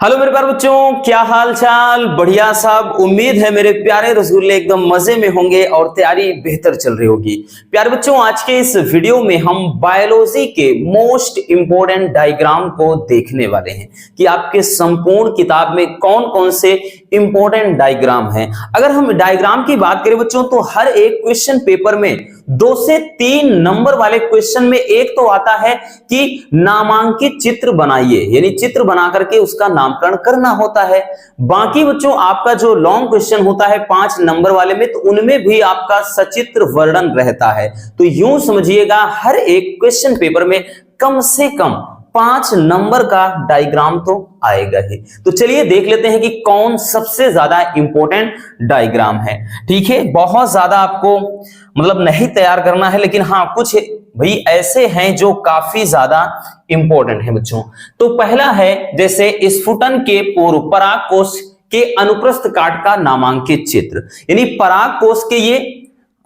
Hello मेरे प्यारे बच्चों, क्या हाल चाल? बढ़िया सब। उम्मीद है मेरे प्यारे रसगुल्ले एकदम मजे में होंगे और तैयारी बेहतर चल रही होगी। प्यारे बच्चों, आज के इस वीडियो में हम बायोलॉजी के मोस्ट इंपोर्टेंट डायग्राम को देखने वाले हैं कि आपके संपूर्ण किताब में कौन कौन से इंपोर्टेंट डायग्राम हैं। अगर हम डायग्राम की बात करें बच्चों, तो हर एक क्वेश्चन पेपर में 2 से 3 नंबर वाले क्वेश्चन में एक तो आता है कि नामांकित चित्र बनाइए, यानी चित्र बना करके उसका नामकरण करना होता है। बाकी बच्चों आपका जो लॉन्ग क्वेश्चन होता है 5 नंबर वाले में, तो उनमें भी आपका सचित्र वर्णन रहता है। तो यूं समझिएगा हर एक क्वेश्चन पेपर में कम से कम 5 नंबर का डायग्राम तो आएगा ही। तो चलिए देख लेते हैं कि कौन सबसे ज्यादा इंपॉर्टेंट डायग्राम है। ठीक है, बहुत ज्यादा आपको मतलब नहीं तैयार करना है, लेकिन हाँ कुछ भाई ऐसे हैं जो काफी ज्यादा इंपॉर्टेंट है बच्चों। तो पहला है जैसे स्फुटन के पूर्व पराग कोश के अनुप्रस्थ काट का नामांकित चित्र, यानी पराग कोश के ये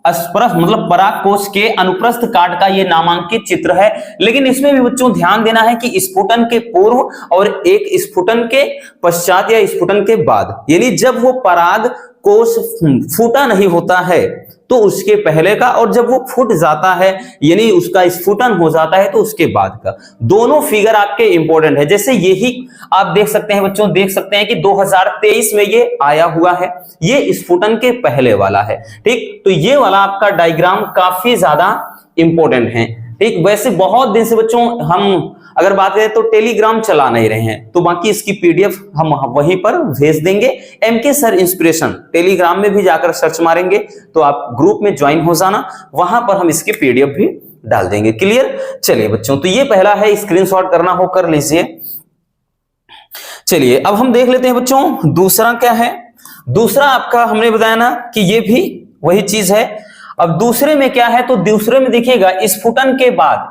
मतलब पराग कोश के अनुप्रस्थ काट का ये नामांकित चित्र है। लेकिन इसमें भी बच्चों ध्यान देना है कि स्फुटन के पूर्व और एक स्फुटन के पश्चात या स्फुटन के बाद, यानी जब वो पराग कोश फूटा नहीं होता है तो उसके पहले का, और जब वो फूट जाता है यानी उसका स्फुटन हो जाता है तो उसके बाद का। दोनों फिगर आपके इंपॉर्टेंट है। जैसे यही आप देख सकते हैं बच्चों, देख सकते हैं कि 2023 में ये आया हुआ है, ये स्फुटन के पहले वाला है। ठीक, तो ये वाला आपका डायग्राम काफी ज्यादा इंपॉर्टेंट है। ठीक, वैसे बहुत दिन से बच्चों हम अगर बात करें तो टेलीग्राम चला नहीं रहे हैं, तो बाकी इसकी पीडीएफ हम वहीं पर भेज देंगे। एमके सर इंस्पिरेशन टेलीग्राम में भी जाकर सर्च मारेंगे तो आप ग्रुप में ज्वाइन हो जाना, वहां पर हम इसकी पीडीएफ भी डाल देंगे। क्लियर? चलिए बच्चों, तो ये पहला है, स्क्रीनशॉट करना हो कर लीजिए। चलिए अब हम देख लेते हैं बच्चों दूसरा क्या है। दूसरा आपका हमने बताया ना कि ये भी वही चीज है। अब दूसरे में क्या है, तो दूसरे में देखिएगा स्फुटन के बाद,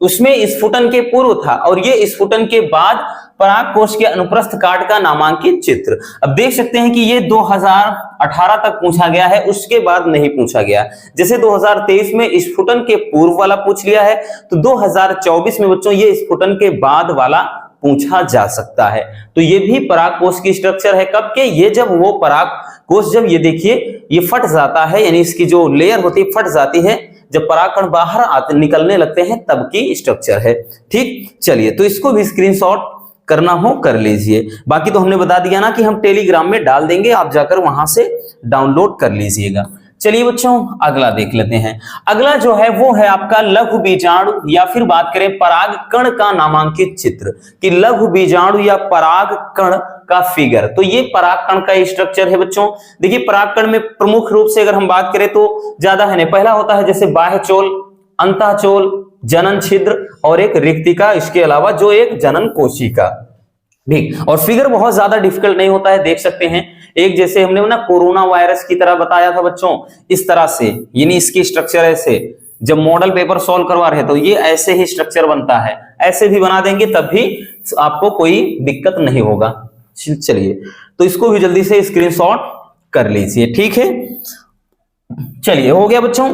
उसमें स्फुटन के पूर्व था और ये स्फुटन के बाद पराग कोश के अनुप्रस्थ काट का नामांकित चित्र। अब देख सकते हैं कि ये 2018 तक पूछा गया है, उसके बाद नहीं पूछा गया। जैसे 2023 में स्फुटन के पूर्व वाला पूछ लिया है, तो 2024 में बच्चों ये स्फुटन के बाद वाला पूछा जा सकता है। तो ये भी पराग कोश की स्ट्रक्चर है। कब के? ये जब वो पराग कोश, जब ये देखिए ये फट जाता है, यानी इसकी जो लेयर होती है फट जाती है, जब परागकण बाहर आते निकलने लगते हैं तब की स्ट्रक्चर है। ठीक, चलिए तो इसको भी स्क्रीनशॉट करना हो कर लीजिए। बाकी तो हमने बता दिया ना कि हम टेलीग्राम में डाल देंगे, आप जाकर वहां से डाउनलोड कर लीजिएगा। चलिए बच्चों अगला देख लेते हैं। अगला जो है वो है आपका लघु बीजाणु, या फिर बात करें पराग कण का नामांकित चित्र, कि लघु बीजाणु या पराग कण का फिगर। तो ये परागकण का स्ट्रक्चर है बच्चों। देखिए परागकण में प्रमुख रूप से अगर हम बात करें तो ज्यादा है नहीं। पहला होता है जैसे बाह्यचोल, अंतःचोल, जनन छिद्र और एक रिक्तिका, इसके अलावा जो एक जनन कोशिका। ठीक, और फिगर बहुत ज्यादा डिफिकल्ट नहीं होता है, देख सकते हैं। एक जैसे हमने ना कोरोना वायरस की तरह बताया था बच्चों, इस तरह से, यानी इसकी स्ट्रक्चर ऐसे, जब मॉडल पेपर सॉल्व करवा रहे तो ये ऐसे ही स्ट्रक्चर बनता है, ऐसे भी बना देंगे तब भी आपको कोई दिक्कत नहीं होगा। चलिए तो इसको भी जल्दी से स्क्रीनशॉट कर लीजिए। ठीक है, चलिए हो गया बच्चों।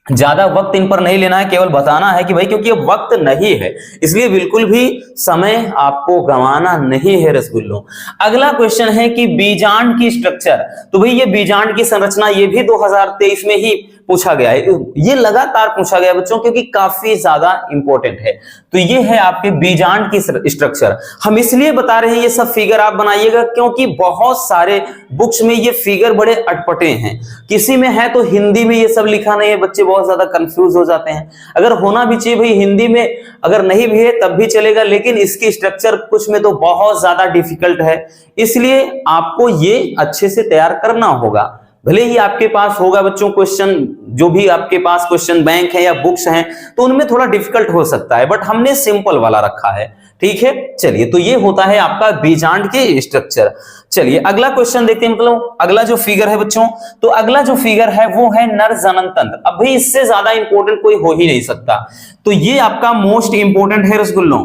ज्यादा वक्त इन पर नहीं लेना है, केवल बताना है कि भाई क्योंकि ये वक्त नहीं है, इसलिए बिल्कुल भी समय आपको गंवाना नहीं है रसगुल्लों। अगला क्वेश्चन है कि बीजांड की स्ट्रक्चर। तो भाई ये बीजांड की संरचना ये भी 2023 में ही पूछा गया है, ये लगातार पूछा गया बच्चों क्योंकि काफी ज्यादा इंपॉर्टेंट है। तो ये है आपके बीजांड की स्ट्रक्चर। हम इसलिए बता रहे हैं ये सब फिगर आप बनाइएगा क्योंकि बहुत सारे बुक्स में ये फिगर बड़े अटपटे हैं, किसी में है तो हिंदी में ये सब लिखा नहीं है, बच्चे बहुत ज्यादा कंफ्यूज हो जाते हैं। अगर होना भी चाहिए भाई हिंदी में, अगर नहीं भी है तब भी चलेगा, लेकिन इसकी स्ट्रक्चर कुछ में तो बहुत ज्यादा डिफिकल्ट है, इसलिए आपको ये अच्छे से तैयार करना होगा। भले ही आपके पास होगा बच्चों क्वेश्चन, जो भी आपके पास क्वेश्चन बैंक है या बुक्स हैं, तो उनमें थोड़ा डिफिकल्ट हो सकता है, बट हमने सिंपल वाला रखा है। ठीक है, चलिए तो ये होता है आपका बीजांड के स्ट्रक्चर। चलिए अगला क्वेश्चन देखते हैं, मतलब अगला जो फिगर है बच्चों, तो अगला जो फिगर है वो है नर जनन तंत्र। अब भाई इससे ज्यादा इंपॉर्टेंट कोई हो ही नहीं सकता, तो ये आपका मोस्ट इंपॉर्टेंट है रसगुल्लों।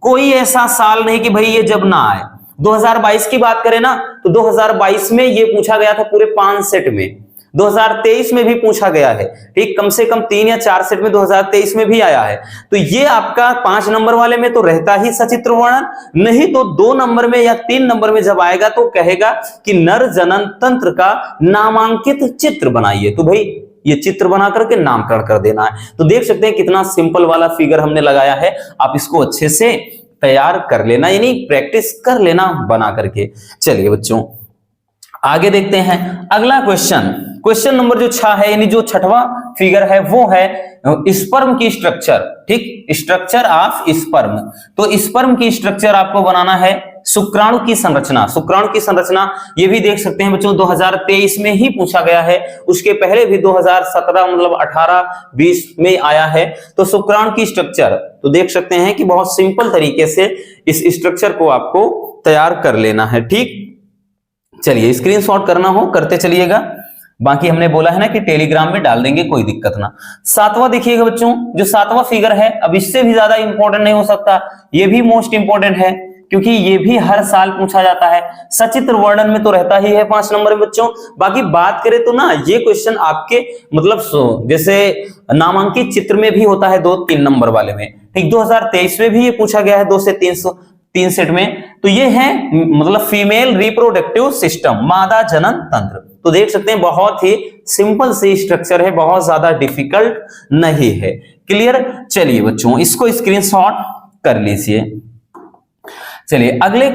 कोई ऐसा साल नहीं कि भाई ये जब ना आए। 2022 की बात करें ना, तो 2022 में ये पूछा गया था पूरे 5 सेट में, 2023 में भी पूछा गया है, ठीक, कम से कम 3 या 4 सेट में 2023 में भी आया है। तो ये आपका 5 नंबर वाले में तो रहता ही सचित्र वर्णन, नहीं तो 2 नंबर में या 3 नंबर में जब आएगा तो कहेगा कि नर जनन तंत्र का नामांकित चित्र बनाइए। तो भाई ये चित्र बना करके नामकरण कर देना है। तो देख सकते हैं कितना सिंपल वाला फिगर हमने लगाया है, आप इसको अच्छे से तैयार कर लेना, यानी प्रैक्टिस कर लेना बना करके। चलिए बच्चों आगे देखते हैं अगला क्वेश्चन नंबर जो 6 है, यानी जो 6वां फिगर है वो है स्पर्म की स्ट्रक्चर, ठीक, स्ट्रक्चर ऑफ स्पर्म। तो स्पर्म की स्ट्रक्चर आपको बनाना है, शुक्राणु की संरचना, शुक्राणु की संरचना ये भी देख सकते हैं बच्चों 2023 में ही पूछा गया है, उसके पहले भी 2017 मतलब 18-20 में आया है। तो शुक्राणु की स्ट्रक्चर तो देख सकते हैं कि बहुत सिंपल तरीके से इस स्ट्रक्चर को आपको तैयार कर लेना है, ठीक। चलिए स्क्रीनशॉट करना हो करते चलिएगा, बाकी हमने बोला है ना कि टेलीग्राम में डाल देंगे, कोई दिक्कत ना। 7वां देखिएगा बच्चों, जो 7वां फिगर है, अब इससे भी ज्यादा इंपॉर्टेंट नहीं हो सकता, ये भी मोस्ट इंपॉर्टेंट है क्योंकि ये भी हर साल पूछा जाता है। सचित्र वर्णन में तो रहता ही है 5 नंबर में बच्चों। बाकी बात करें तो ना ये क्वेश्चन आपके मतलब जैसे नामांकित चित्र में भी होता है 2-3 नंबर वाले में, ठीक। 2023 में भी ये पूछा गया है 2 से 3 सेट में। तो ये है मतलब फीमेल रिप्रोडक्टिव सिस्टम, मादा जनन तंत्र। तो देख सकते हैं बहुत ही सिंपल सी स्ट्रक्चर है, बहुत ज्यादा डिफिकल्ट नहीं है, क्लियर। चलिए बच्चों इसको स्क्रीनशॉट कर लीजिए। चलिए अगले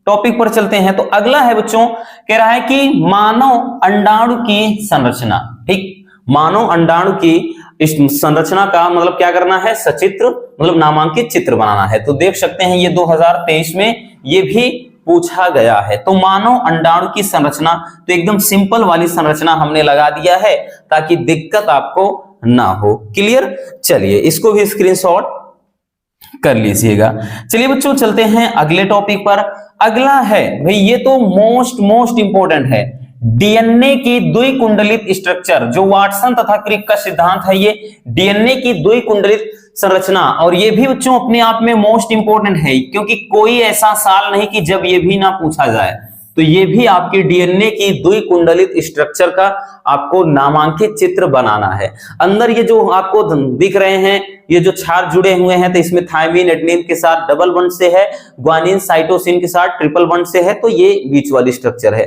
टॉपिक पर चलते हैं। तो अगला है बच्चों, कह रहा है कि मानव अंडाणु की संरचना, ठीक, मानव अंडाणु की इस संरचना का मतलब क्या करना है, सचित्र मतलब नामांकित चित्र बनाना है। तो देख सकते हैं ये 2023 में ये भी पूछा गया है। तो मानव अंडाणु की संरचना तो एकदम सिंपल वाली संरचना हमने लगा दिया है ताकि दिक्कत आपको ना हो, क्लियर। चलिए इसको भी स्क्रीनशॉट कर लीजिएगा। चलिए बच्चों चलते हैं अगले टॉपिक पर। अगला है भाई ये तो मोस्ट इंपोर्टेंट है, डीएनए की द्विकुंडलित स्ट्रक्चर, जो वाटसन तथा क्रिक का सिद्धांत है, ये डीएनए की द्विकुंडलित संरचना। और ये भी बच्चों अपने आप में मोस्ट इंपोर्टेंट है क्योंकि कोई ऐसा साल नहीं कि जब ये भी ना पूछा जाए। तो ये भी आपकी डीएनए की द्विकुंडलित स्ट्रक्चर का आपको नामांकित चित्र बनाना है। अंदर ये जो आपको दिख रहे हैं ये जो क्षार जुड़े हुए हैं, तो इसमें थायमिन एडेनिन के साथ डबल बॉन्ड से है, ग्वानिन साइटोसिन के साथ ट्रिपल बॉन्ड से है, तो ये बीच वाली स्ट्रक्चर है,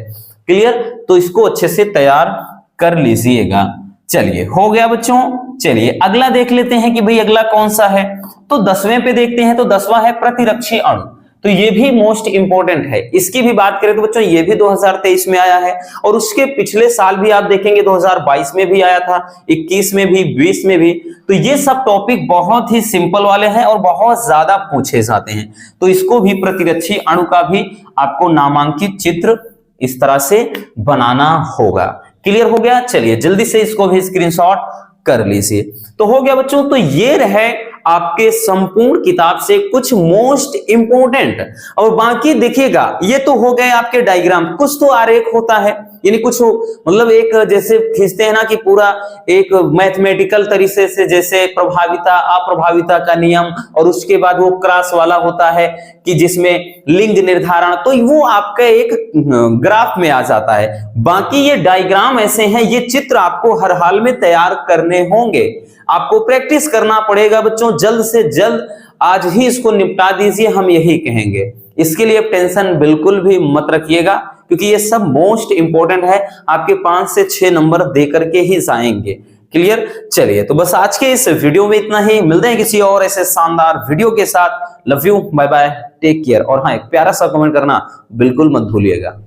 क्लियर। तो इसको अच्छे से तैयार कर लीजिएगा। चलिए हो गया बच्चों। चलिए अगला देख लेते हैं कि भाई अगला कौन सा है। तो 10वें पे देखते हैं। तो 10वां है प्रतिरक्षी अणु। तो ये भी मोस्ट इंपोर्टेंट है। इसकी भी बात करें तो बच्चों ये भी 2023 में आया है और उसके पिछले साल भी आप देखेंगे 2022 में भी आया था, 21 में भी, 20 में भी। तो ये सब टॉपिक बहुत ही सिंपल वाले हैं और बहुत ज्यादा पूछे जाते हैं। तो इसको भी प्रतिरक्षी अणु का भी आपको नामांकित चित्र इस तरह से बनाना होगा, क्लियर हो गया। चलिए जल्दी से इसको भी स्क्रीनशॉट कर लीजिए। तो हो गया बच्चों। तो ये रहे आपके संपूर्ण किताब से कुछ मोस्ट इंपोर्टेंट। और बाकी देखिएगा ये तो हो गए आपके डायग्राम, कुछ तो आरेख होता है, यानी कुछ मतलब एक जैसे खींचते हैं ना कि पूरा एक मैथमेटिकल तरीके से, जैसे प्रभाविता अप्रभाविता का नियम, और उसके बाद वो क्रॉस वाला होता है कि जिसमें लिंग निर्धारण, तो वो आपका एक ग्राफ में आ जाता है। बाकी ये डायग्राम ऐसे हैं, ये चित्र आपको हर हाल में तैयार करने होंगे, आपको प्रैक्टिस करना पड़ेगा बच्चों। जल्द से जल्द आज ही इसको निपटा दीजिए, हम यही कहेंगे। इसके लिए टेंशन बिल्कुल भी मत रखिएगा क्योंकि ये सब मोस्ट इंपोर्टेंट है, आपके 5 से 6 नंबर दे करके ही जाएंगे, क्लियर। चलिए तो बस आज के इस वीडियो में इतना ही, मिलते हैं किसी और ऐसे शानदार वीडियो के साथ। Love you, bye bye, take care. और हाँ, एक प्यारा सा कमेंट करना बिल्कुल मत भूलिएगा।